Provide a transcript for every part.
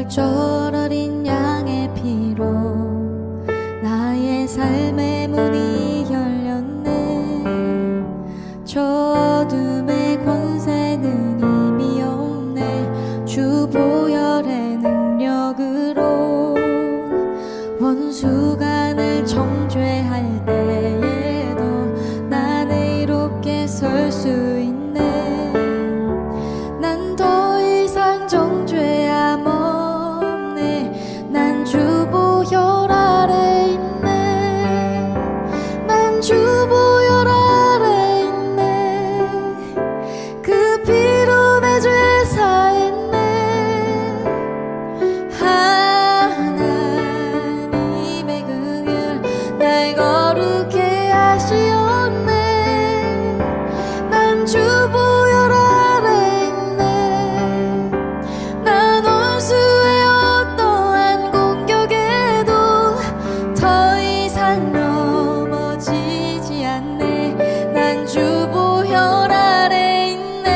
6월절 어린 양의 피로 나의 삶의 문이 열렸네. 저 어둠의 권세는 이미 없네. 주 보혈의 능력으로 원수가 날 정죄할 때에도 나는 이롭게 설 수 있네. 난 더 이상 정죄함 없네. 난 주 보혈 아래 있네. 난 주 보혈 아래 있네. 그 피로 내 죄 사했네. 하나님의 긍휼 날 거룩해 하시었네. 난 주 보혈 아래 있네. 난 원수의 어떠한 공격에도 더 이상 넘어지지 않네. 난 주 보혈 아래 있네.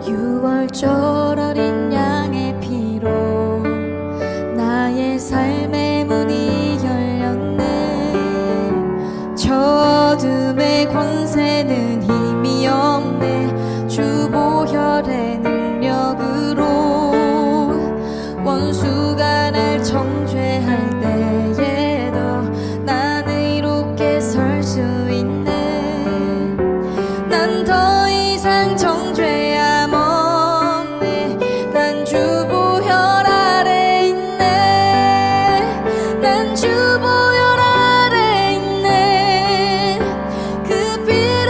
6월절 어린 양의 피로 나의 삶의 문이 열렸네. 저 어둠의 권세는 힘이 없네. 주 보혈의 능력으로 원수가 날 정죄할 때에도 나는 이롭게 설 수 있네. 난 더 이상 정죄함 없네. 난 주 보혈 아래 있네. 난 주 보혈 아래 있네. 그 피로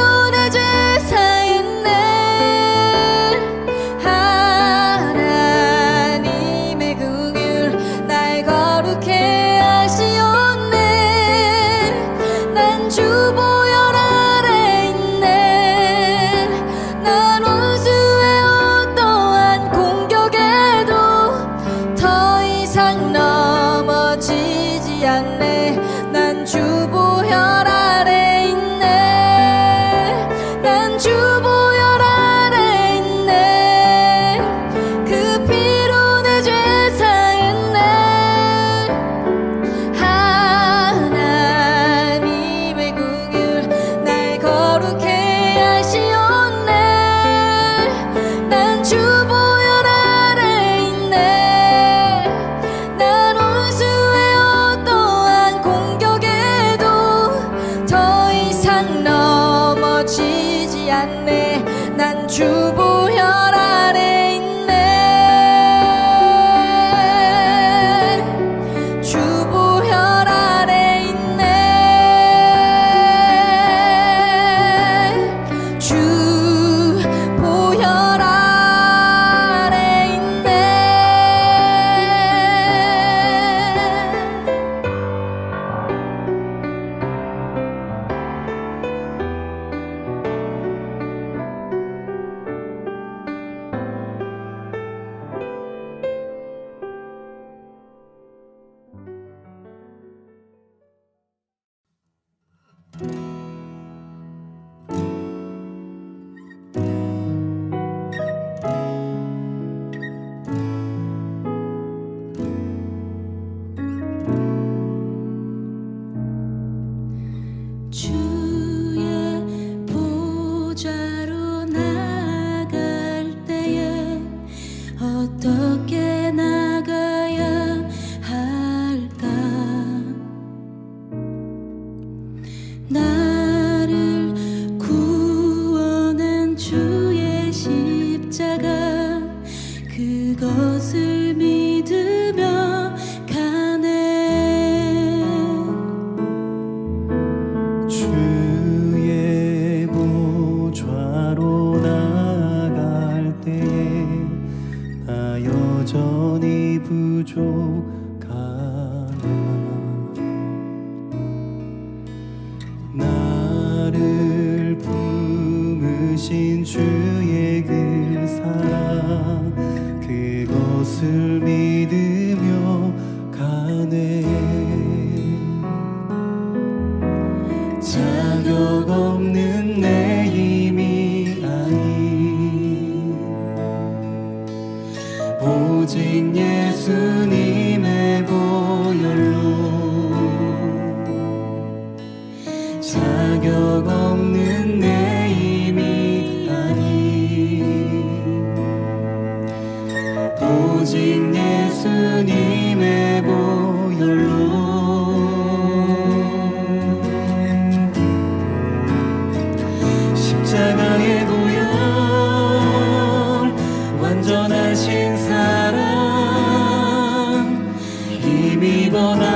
힘입어 나갑니다.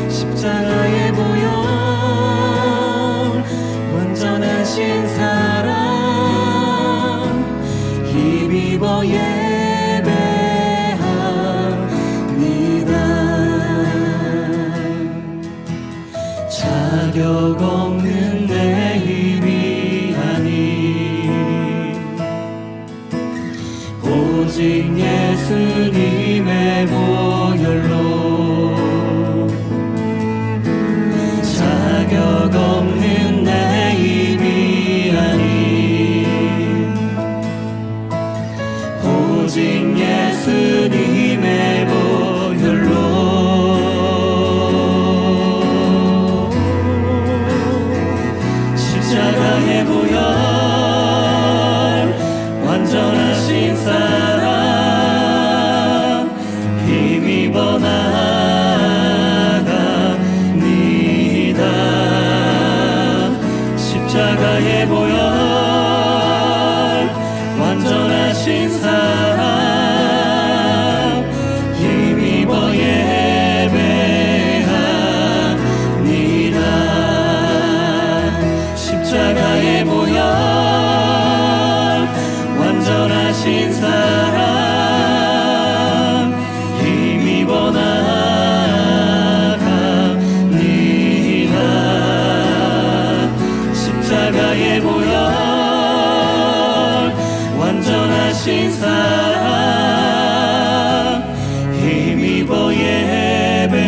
십자가의 보혈 완전하신 사랑 힘입어 예배합니다. 자격 없는 내 힘이 아닌 오직 예수님의 보혈로 자격 없는 내 힘이 아닌 오직 예수님의 보혈로 십자가의 보혈 완전하신 사랑 힘입어 나갑니다. 십자가의 보혈 완전하신 사랑 힘입어 예배합니다. 십자가의 보혈 완전하신 사랑 힘입어 나갑니다. 십자가의 보혈 완전하신 사랑 힘입어 예배합니다.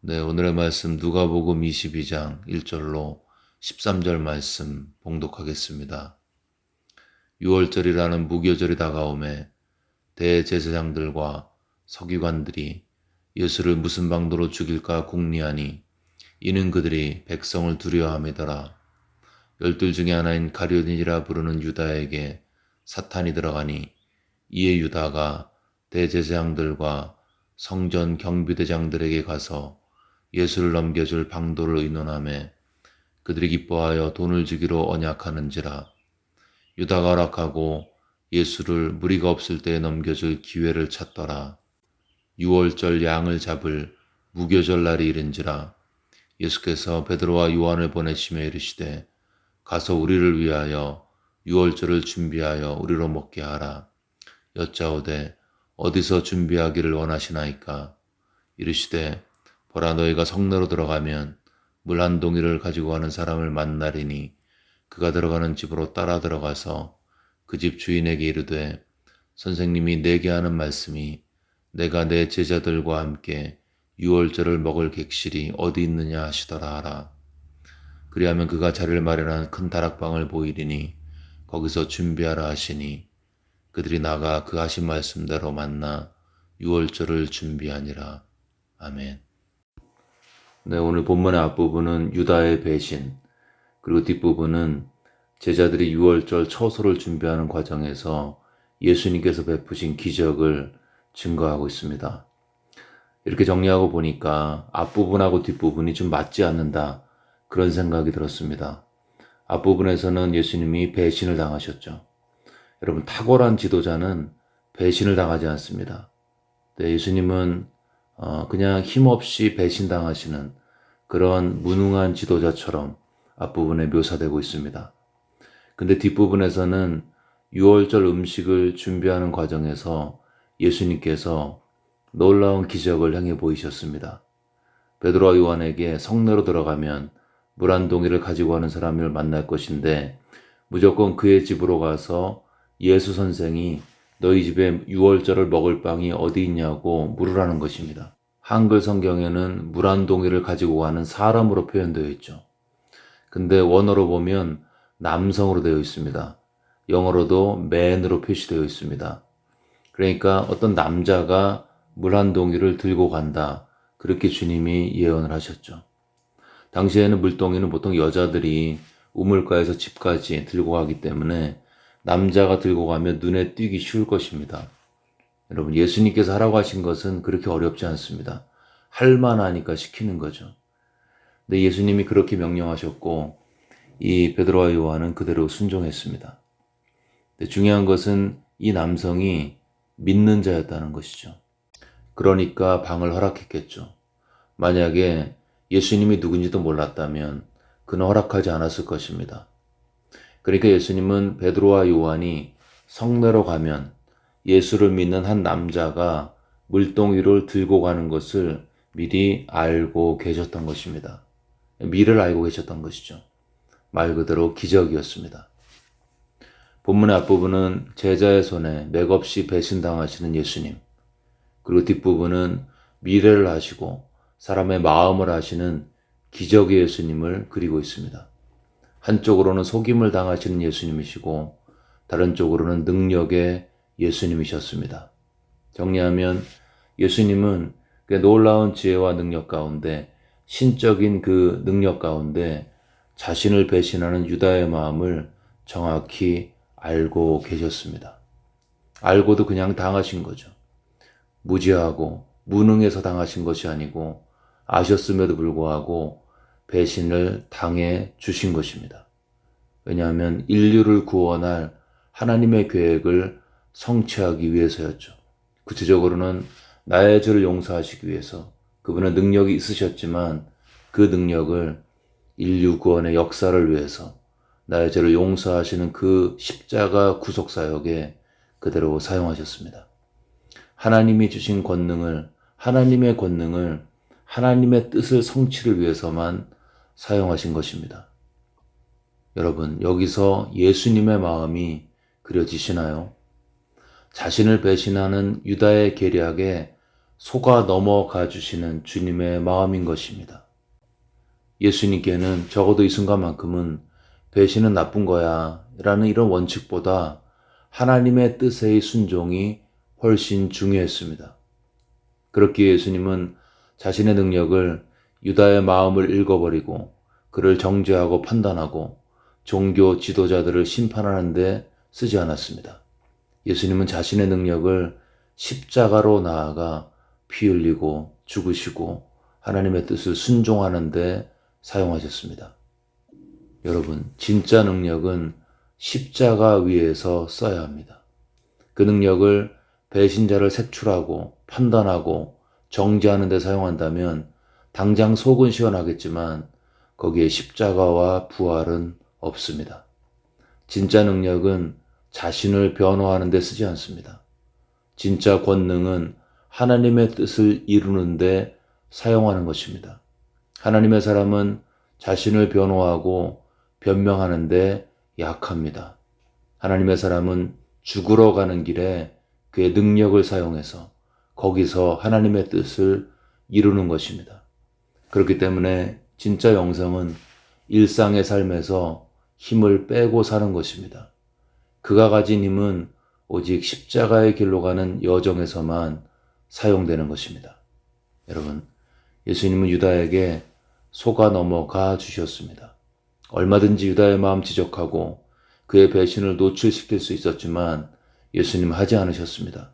네, 오늘의 말씀 누가복음 22장 1절로 13절 말씀 봉독하겠습니다. 유월절이라는 무교절이 다가오매 대제사장들과 서기관들이 예수를 무슨 방도로 죽일까 궁리하니 이는 그들이 백성을 두려워함이더라. 12 중에 하나인 가룟이라 부르는 유다에게 사탄이 들어가니 이에 유다가 대제사장들과 성전 경비대장들에게 가서 예수를 넘겨줄 방도를 의논하매 그들이 기뻐하여 돈을 주기로 언약하는지라. 유다가 허락하고 예수를 무리가 없을 때에 넘겨줄 기회를 찾더라. 유월절 양을 잡을 무교절 날이 이른지라. 예수께서 베드로와 요한을 보내시며 이르시되 가서 우리를 위하여 유월절을 준비하여 우리로 먹게 하라. 여짜오되 어디서 준비하기를 원하시나이까? 이르시되 보라 너희가 성내로 들어가면 물 한 동이를 가지고 가는 사람을 만나리니 그가 들어가는 집으로 따라 들어가서 그 집 주인에게 이르되 선생님이 내게 하는 말씀이 내가 내 제자들과 함께 유월절을 먹을 객실이 어디 있느냐 하시더라 하라. 그리하면 그가 자리를 마련한 큰 다락방을 보이리니 거기서 준비하라 하시니 그들이 나가 그 하신 말씀대로 만나 유월절을 준비하니라. 아멘. 네, 오늘 본문의 앞부분은 유다의 배신, 그리고 뒷부분은 제자들이 유월절 처소를 준비하는 과정에서 예수님께서 베푸신 기적을 증거하고 있습니다. 이렇게 정리하고 보니까 앞부분하고 뒷부분이 좀 맞지 않는다, 그런 생각이 들었습니다. 앞부분에서는 예수님이 배신을 당하셨죠. 여러분, 탁월한 지도자는 배신을 당하지 않습니다. 네, 예수님은 그냥 힘없이 배신당하시는 그런 무능한 지도자처럼 앞부분에 묘사되고 있습니다. 근데 뒷부분에서는 유월절 음식을 준비하는 과정에서 예수님께서 놀라운 기적을 행해 보이셨습니다. 베드로와 요한에게 성내로 들어가면 물 한 동이를 가지고 가는 사람을 만날 것인데 무조건 그의 집으로 가서 예수 선생이 너희 집에 유월절을 먹을 빵이 어디 있냐고 물으라는 것입니다. 한글 성경에는 물 한 동이를 가지고 가는 사람으로 표현되어 있죠. 근데 원어로 보면 남성으로 되어 있습니다. 영어로도 man으로 표시되어 있습니다. 그러니까 어떤 남자가 물 한 동이를 들고 간다, 그렇게 주님이 예언을 하셨죠. 당시에는 물동이는 보통 여자들이 우물가에서 집까지 들고 가기 때문에 남자가 들고 가면 눈에 띄기 쉬울 것입니다. 여러분, 예수님께서 하라고 하신 것은 그렇게 어렵지 않습니다. 할 만하니까 시키는 거죠. 근데 예수님이 그렇게 명령하셨고 이 베드로와 요한은 그대로 순종했습니다. 근데 중요한 것은 이 남성이 믿는 자였다는 것이죠. 그러니까 방을 허락했겠죠. 만약에 예수님이 누군지도 몰랐다면 그는 허락하지 않았을 것입니다. 그러니까 예수님은 베드로와 요한이 성내로 가면 예수를 믿는 한 남자가 물동이를 들고 가는 것을 미리 알고 계셨던 것입니다. 미를 알고 계셨던 것이죠. 말 그대로 기적이었습니다. 본문의 앞부분은 제자의 손에 맥없이 배신당하시는 예수님, 그리고 뒷부분은 미래를 아시고 사람의 마음을 아시는 기적의 예수님을 그리고 있습니다. 한쪽으로는 속임을 당하시는 예수님이시고 다른 쪽으로는 능력의 예수님이셨습니다. 정리하면 예수님은 그 놀라운 지혜와 능력 가운데, 신적인 그 능력 가운데 자신을 배신하는 유다의 마음을 정확히 알고 계셨습니다. 알고도 그냥 당하신 거죠. 무지하고 무능해서 당하신 것이 아니고 아셨음에도 불구하고 배신을 당해 주신 것입니다. 왜냐하면 인류를 구원할 하나님의 계획을 성취하기 위해서였죠. 구체적으로는 나의 죄를 용서하시기 위해서 그분은 능력이 있으셨지만 그 능력을 인류 구원의 역사를 위해서 나의 죄를 용서하시는 그 십자가 구속사역에 그대로 사용하셨습니다. 하나님이 주신 권능을, 하나님의 권능을 하나님의 뜻을 성취를 위해서만 사용하신 것입니다. 여러분, 여기서 예수님의 마음이 그려지시나요? 자신을 배신하는 유다의 계략에 속아 넘어가 주시는 주님의 마음인 것입니다. 예수님께는 적어도 이 순간만큼은 배신은 나쁜 거야 라는 이런 원칙보다 하나님의 뜻의 순종이 훨씬 중요했습니다. 그렇기에 예수님은 자신의 능력을 유다의 마음을 읽어버리고 그를 정죄하고 판단하고 종교 지도자들을 심판하는 데 쓰지 않았습니다. 예수님은 자신의 능력을 십자가로 나아가 피 흘리고 죽으시고 하나님의 뜻을 순종하는 데 사용하셨습니다. 여러분, 진짜 능력은 십자가 위에서 써야 합니다. 그 능력을 배신자를 색출하고 판단하고 정죄하는 데 사용한다면 당장 속은 시원하겠지만 거기에 십자가와 부활은 없습니다. 진짜 능력은 자신을 변호하는 데 쓰지 않습니다. 진짜 권능은 하나님의 뜻을 이루는 데 사용하는 것입니다. 하나님의 사람은 자신을 변호하고 변명하는 데 약합니다. 하나님의 사람은 죽으러 가는 길에 그의 능력을 사용해서 거기서 하나님의 뜻을 이루는 것입니다. 그렇기 때문에 진짜 영성은 일상의 삶에서 힘을 빼고 사는 것입니다. 그가 가진 힘은 오직 십자가의 길로 가는 여정에서만 사용되는 것입니다. 여러분, 예수님은 유다에게 속아 넘어가 주셨습니다. 얼마든지 유다의 마음 지적하고 그의 배신을 노출시킬 수 있었지만 예수님은 하지 않으셨습니다.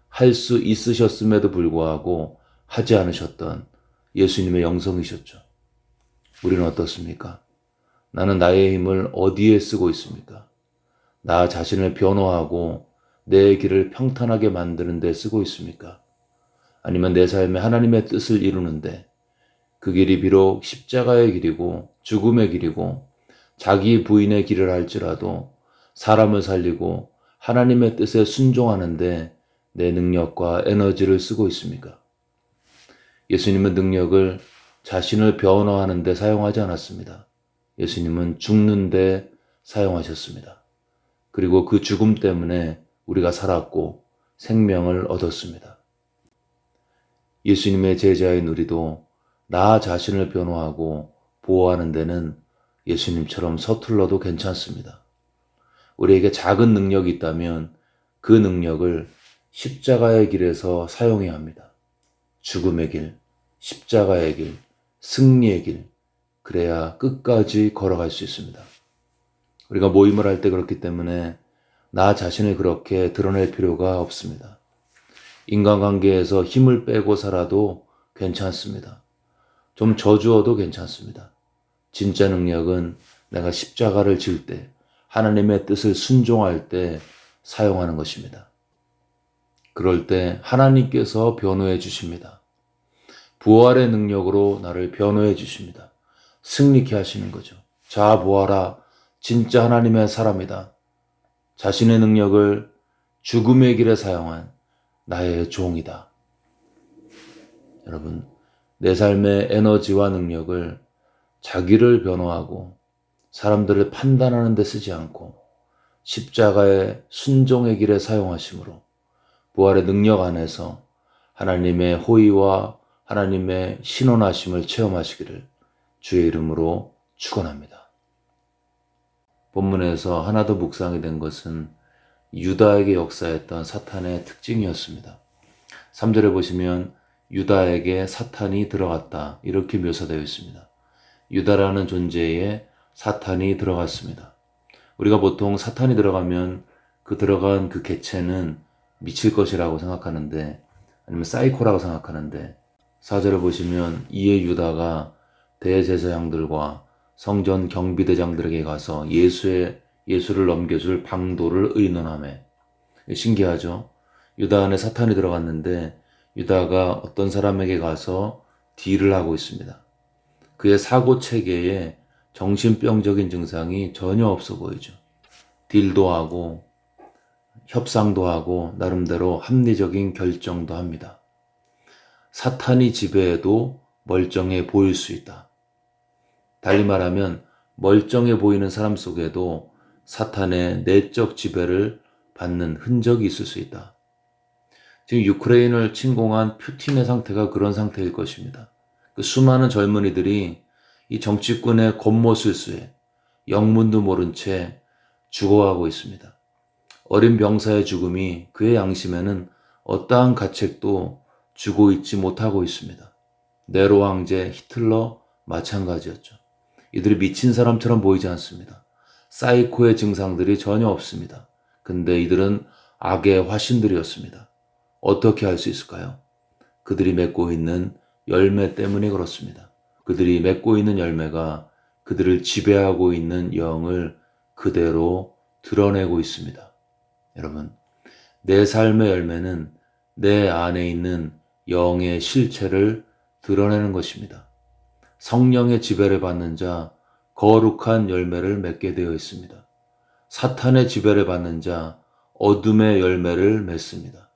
할 수 있으셨음에도 불구하고 하지 않으셨던 예수님의 영성이셨죠. 우리는 어떻습니까? 나는 나의 힘을 어디에 쓰고 있습니까? 나 자신을 변호하고 내 길을 평탄하게 만드는 데 쓰고 있습니까? 아니면 내 삶에 하나님의 뜻을 이루는데 그 길이 비록 십자가의 길이고 죽음의 길이고 자기 부인의 길을 할지라도 사람을 살리고 하나님의 뜻에 순종하는데 내 능력과 에너지를 쓰고 있습니까? 예수님은 능력을 자신을 변호하는 데 사용하지 않았습니다. 예수님은 죽는 데 사용하셨습니다. 그리고 그 죽음 때문에 우리가 살았고 생명을 얻었습니다. 예수님의 제자인 우리도 나 자신을 변호하고 보호하는 데는 예수님처럼 서툴러도 괜찮습니다. 우리에게 작은 능력이 있다면 그 능력을 십자가의 길에서 사용해야 합니다. 죽음의 길, 십자가의 길, 승리의 길, 그래야 끝까지 걸어갈 수 있습니다. 우리가 모임을 할 때 그렇기 때문에 나 자신을 그렇게 드러낼 필요가 없습니다. 인간관계에서 힘을 빼고 살아도 괜찮습니다. 좀 저주어도 괜찮습니다. 진짜 능력은 내가 십자가를 질 때, 하나님의 뜻을 순종할 때 사용하는 것입니다. 그럴 때 하나님께서 변호해 주십니다. 부활의 능력으로 나를 변호해 주십니다. 승리케 하시는 거죠. 자, 보아라. 진짜 하나님의 사람이다. 자신의 능력을 죽음의 길에 사용한 나의 종이다. 여러분, 내 삶의 에너지와 능력을 자기를 변호하고 사람들을 판단하는 데 쓰지 않고 십자가의 순종의 길에 사용하심으로 부활의 능력 안에서 하나님의 호의와 하나님의 신원하심을 체험하시기를 주의 이름으로 축원합니다. 본문에서 하나 더 묵상이 된 것은 유다에게 역사했던 사탄의 특징이었습니다. 3절에 보시면 유다에게 사탄이 들어갔다 이렇게 묘사되어 있습니다. 유다라는 존재에 사탄이 들어갔습니다. 우리가 보통 사탄이 들어가면 그 들어간 그 개체는 미칠 것이라고 생각하는데 아니면 사이코라고 생각하는데 4절을 보시면 이에 유다가 대제사장들과 성전 경비대장들에게 가서 예수를 넘겨줄 방도를 의논하매. 신기하죠? 유다 안에 사탄이 들어갔는데 유다가 어떤 사람에게 가서 딜을 하고 있습니다. 그의 사고 체계에 정신병적인 증상이 전혀 없어 보이죠. 딜도 하고 협상도 하고 나름대로 합리적인 결정도 합니다. 사탄이 지배해도 멀쩡해 보일 수 있다. 달리 말하면 멀쩡해 보이는 사람 속에도 사탄의 내적 지배를 받는 흔적이 있을 수 있다. 지금 유크레인을 침공한 푸틴의 상태가 그런 상태일 것입니다. 그 수많은 젊은이들이 이 정치꾼의 겉모술수에 영문도 모른 채 죽어가고 있습니다. 어린 병사의 죽음이 그의 양심에는 어떠한 가책도 주고 있지 못하고 있습니다. 네로 황제, 히틀러 마찬가지였죠. 이들이 미친 사람처럼 보이지 않습니다. 사이코의 증상들이 전혀 없습니다. 근데 이들은 악의 화신들이었습니다. 어떻게 할 수 있을까요? 그들이 맺고 있는 열매 때문에 그렇습니다. 그들이 맺고 있는 열매가 그들을 지배하고 있는 영을 그대로 드러내고 있습니다. 여러분, 내 삶의 열매는 내 안에 있는 영의 실체를 드러내는 것입니다. 성령의 지배를 받는 자, 거룩한 열매를 맺게 되어 있습니다. 사탄의 지배를 받는 자, 어둠의 열매를 맺습니다.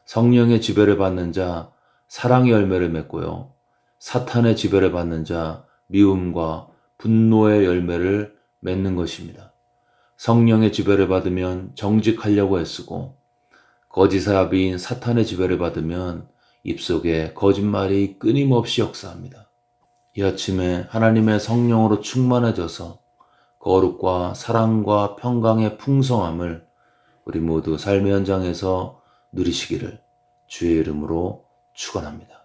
성령의 지배를 받는 자, 사랑의 열매를 맺고요. 사탄의 지배를 받는 자, 미움과 분노의 열매를 맺는 것입니다. 성령의 지배를 받으면 정직하려고 애쓰고 거짓사비인 사탄의 지배를 받으면 입속에 거짓말이 끊임없이 역사합니다. 이 아침에 하나님의 성령으로 충만해져서 거룩과 사랑과 평강의 풍성함을 우리 모두 삶의 현장에서 누리시기를 주의 이름으로 축원합니다.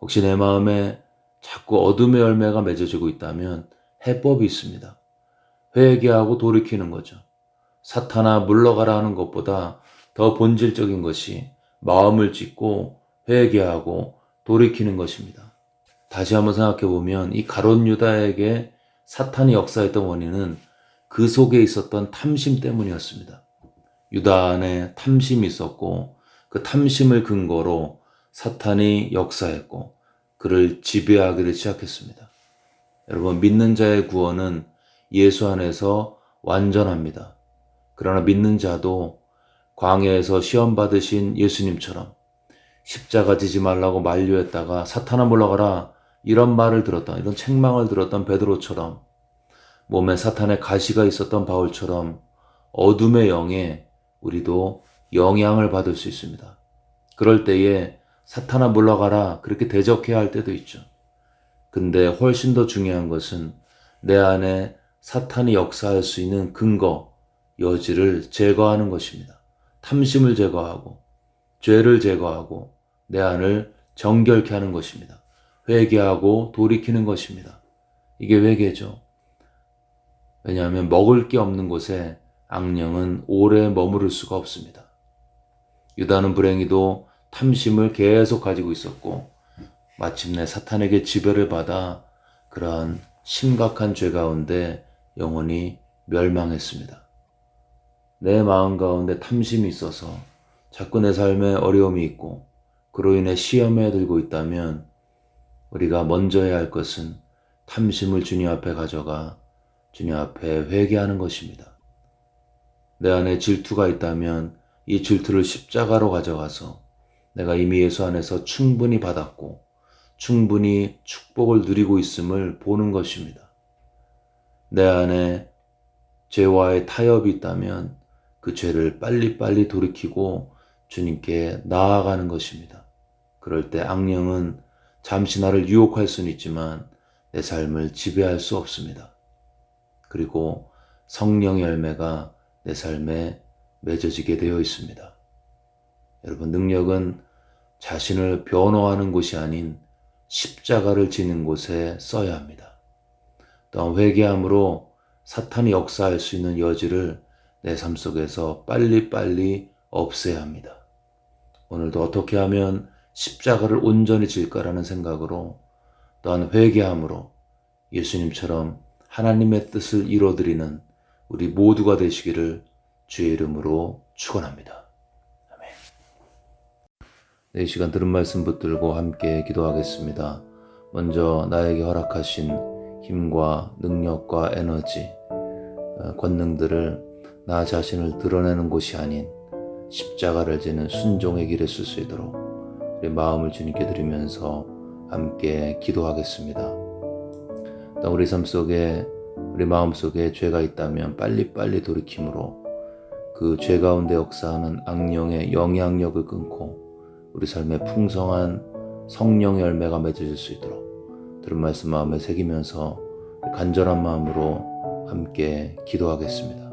혹시 내 마음에 자꾸 어둠의 열매가 맺어지고 있다면 해법이 있습니다. 회개하고 돌이키는 거죠. 사탄아 물러가라 하는 것보다 더 본질적인 것이 마음을 찢고 회개하고 돌이키는 것입니다. 다시 한번 생각해 보면 이 가룟 유다에게 사탄이 역사했던 원인은 그 속에 있었던 탐심 때문이었습니다. 유다 안에 탐심이 있었고 그 탐심을 근거로 사탄이 역사했고 그를 지배하기를 시작했습니다. 여러분, 믿는 자의 구원은 예수 안에서 완전합니다. 그러나 믿는 자도 광야에서 시험 받으신 예수님처럼 십자가 지지 말라고 만류했다가 사탄아 물러가라 이런 말을 들었던, 이런 책망을 들었던 베드로처럼 몸에 사탄의 가시가 있었던 바울처럼 어둠의 영에 우리도 영향을 받을 수 있습니다. 그럴 때에 사탄아 물러가라 그렇게 대적해야 할 때도 있죠. 근데 훨씬 더 중요한 것은 내 안에 사탄이 역사할 수 있는 근거, 여지를 제거하는 것입니다. 탐심을 제거하고 죄를 제거하고 내 안을 정결케 하는 것입니다. 회개하고 돌이키는 것입니다. 이게 회개죠. 왜냐하면 먹을 게 없는 곳에 악령은 오래 머무를 수가 없습니다. 유다는 불행히도 탐심을 계속 가지고 있었고 마침내 사탄에게 지배를 받아 그러한 심각한 죄 가운데 영혼이 멸망했습니다. 내 마음 가운데 탐심이 있어서 자꾸 내 삶에 어려움이 있고 그로 인해 시험에 들고 있다면 우리가 먼저 해야 할 것은 탐심을 주님 앞에 가져가 주님 앞에 회개하는 것입니다. 내 안에 질투가 있다면 이 질투를 십자가로 가져가서 내가 이미 예수 안에서 충분히 받았고 충분히 축복을 누리고 있음을 보는 것입니다. 내 안에 죄와의 타협이 있다면 그 죄를 빨리빨리 돌이키고 주님께 나아가는 것입니다. 그럴 때 악령은 잠시 나를 유혹할 수는 있지만 내 삶을 지배할 수 없습니다. 그리고 성령의 열매가 내 삶에 맺어지게 되어 있습니다. 여러분, 능력은 자신을 변호하는 곳이 아닌 십자가를 지는 곳에 써야 합니다. 또한 회개함으로 사탄이 역사할 수 있는 여지를 내 삶 속에서 빨리빨리 없애야 합니다. 오늘도 어떻게 하면 십자가를 온전히 질까라는 생각으로 또한 회개함으로 예수님처럼 하나님의 뜻을 이루어드리는 우리 모두가 되시기를 주의 이름으로 축원합니다. 아멘. 이 시간 들은 말씀 붙들고 함께 기도하겠습니다. 먼저 나에게 허락하신 힘과 능력과 에너지, 권능들을 나 자신을 드러내는 곳이 아닌 십자가를 지는 순종의 길에 쓸 수 있도록 우리 마음을 주님께 드리면서 함께 기도하겠습니다. 또 우리 삶 속에 우리 마음 속에 죄가 있다면 빨리빨리 돌이킴으로 그 죄 가운데 역사하는 악령의 영향력을 끊고 우리 삶에 풍성한 성령의 열매가 맺어질 수 있도록 들은 말씀 마음에 새기면서 간절한 마음으로 함께 기도하겠습니다.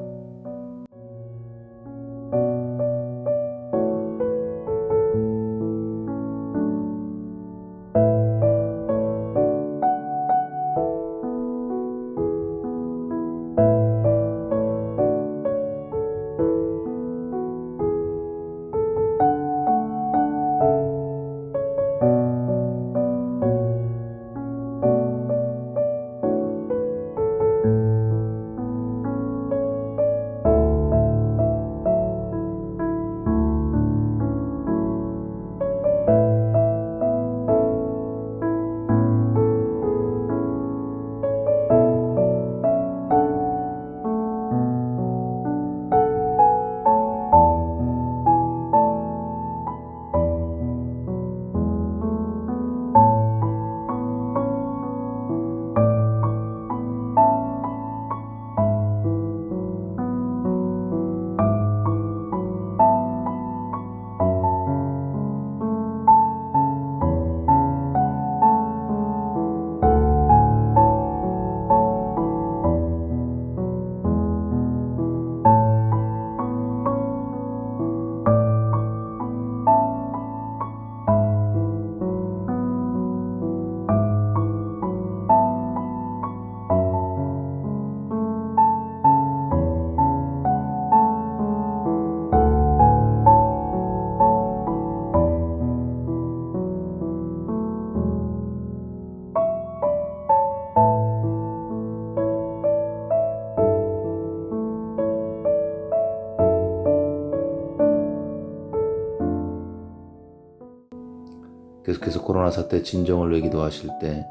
계속해서 코로나 사태 진정을 외기도하실 때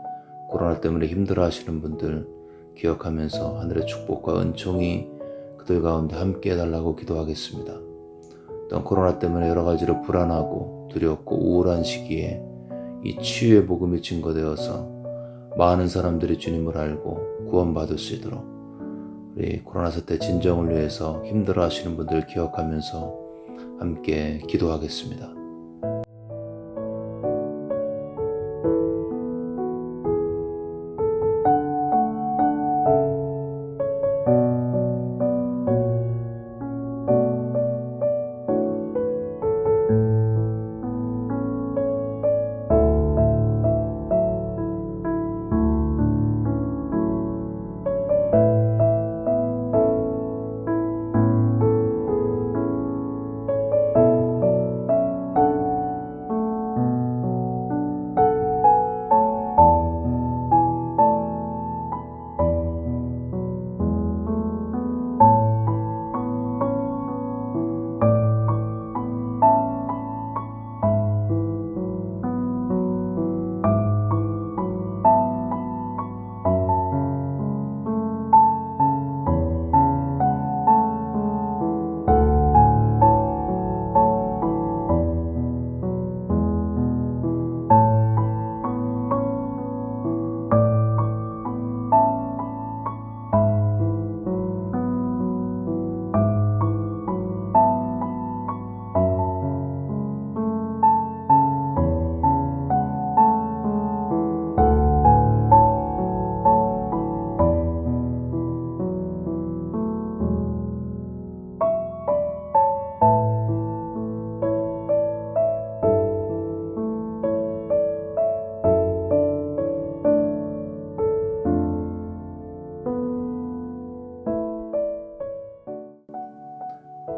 코로나 때문에 힘들어 하시는 분들 기억하면서 하늘의 축복과 은총이 그들 가운데 함께 해달라고 기도하겠습니다. 또한 코로나 때문에 여러 가지로 불안하고 두렵고 우울한 시기에 이 치유의 복음이 증거되어서 많은 사람들이 주님을 알고 구원받을 수 있도록 우리 코로나 사태 진정을 위해서 힘들어 하시는 분들 기억하면서 함께 기도하겠습니다.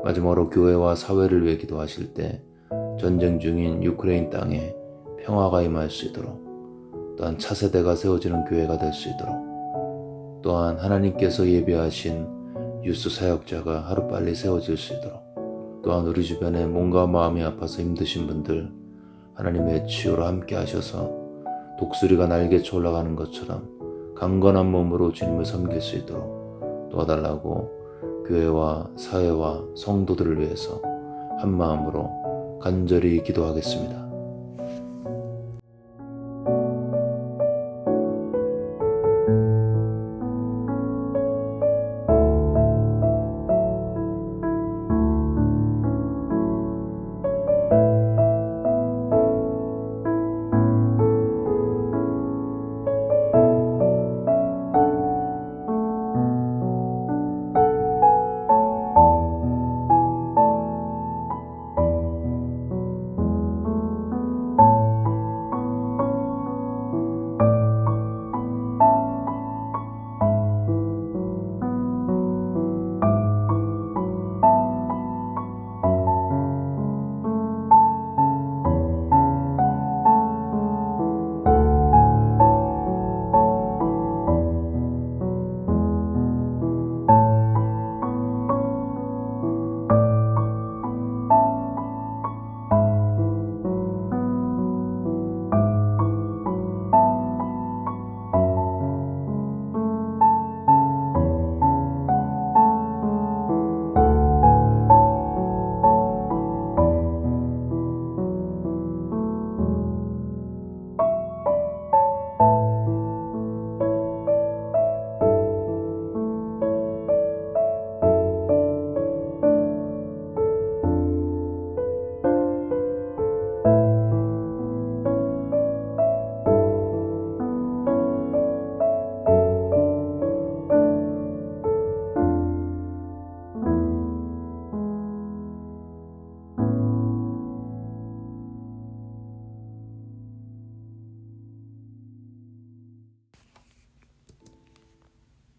마지막으로 교회와 사회를 위해 기도하실 때 전쟁 중인 유크레인 땅에 평화가 임할 수 있도록, 또한 차세대가 세워지는 교회가 될 수 있도록, 또한 하나님께서 예비하신 유스 사역자가 하루빨리 세워질 수 있도록, 또한 우리 주변에 몸과 마음이 아파서 힘드신 분들 하나님의 치유로 함께 하셔서 독수리가 날개쳐 올라가는 것처럼 강건한 몸으로 주님을 섬길 수 있도록 도와달라고 교회와 사회와 성도들을 위해서 한 마음으로 간절히 기도하겠습니다.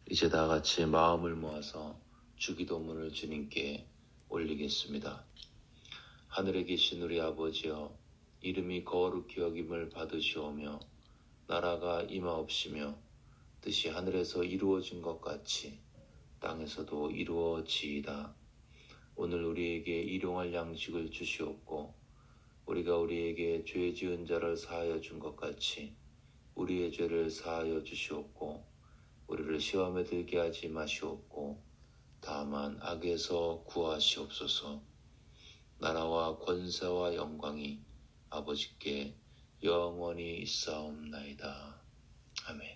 이제 다 같이 마음을 모아서 주기도문을 주님께 올리겠습니다. 하늘에 계신 우리 아버지여, 이름이 거룩히 여김을 받으시오며 나라가 임하옵시며 뜻이 하늘에서 이루어진 것 같이 땅에서도 이루어지이다. 오늘 우리에게 일용할 양식을 주시옵고 우리가 우리에게 죄 지은 자를 사하여 준 것 같이 우리의 죄를 사하여 주시옵고 우리를 시험에 들게 하지 마시옵고 다만 악에서 구하시옵소서. 나라와 권세와 영광이 아버지께 영원히 있사옵나이다. 아멘.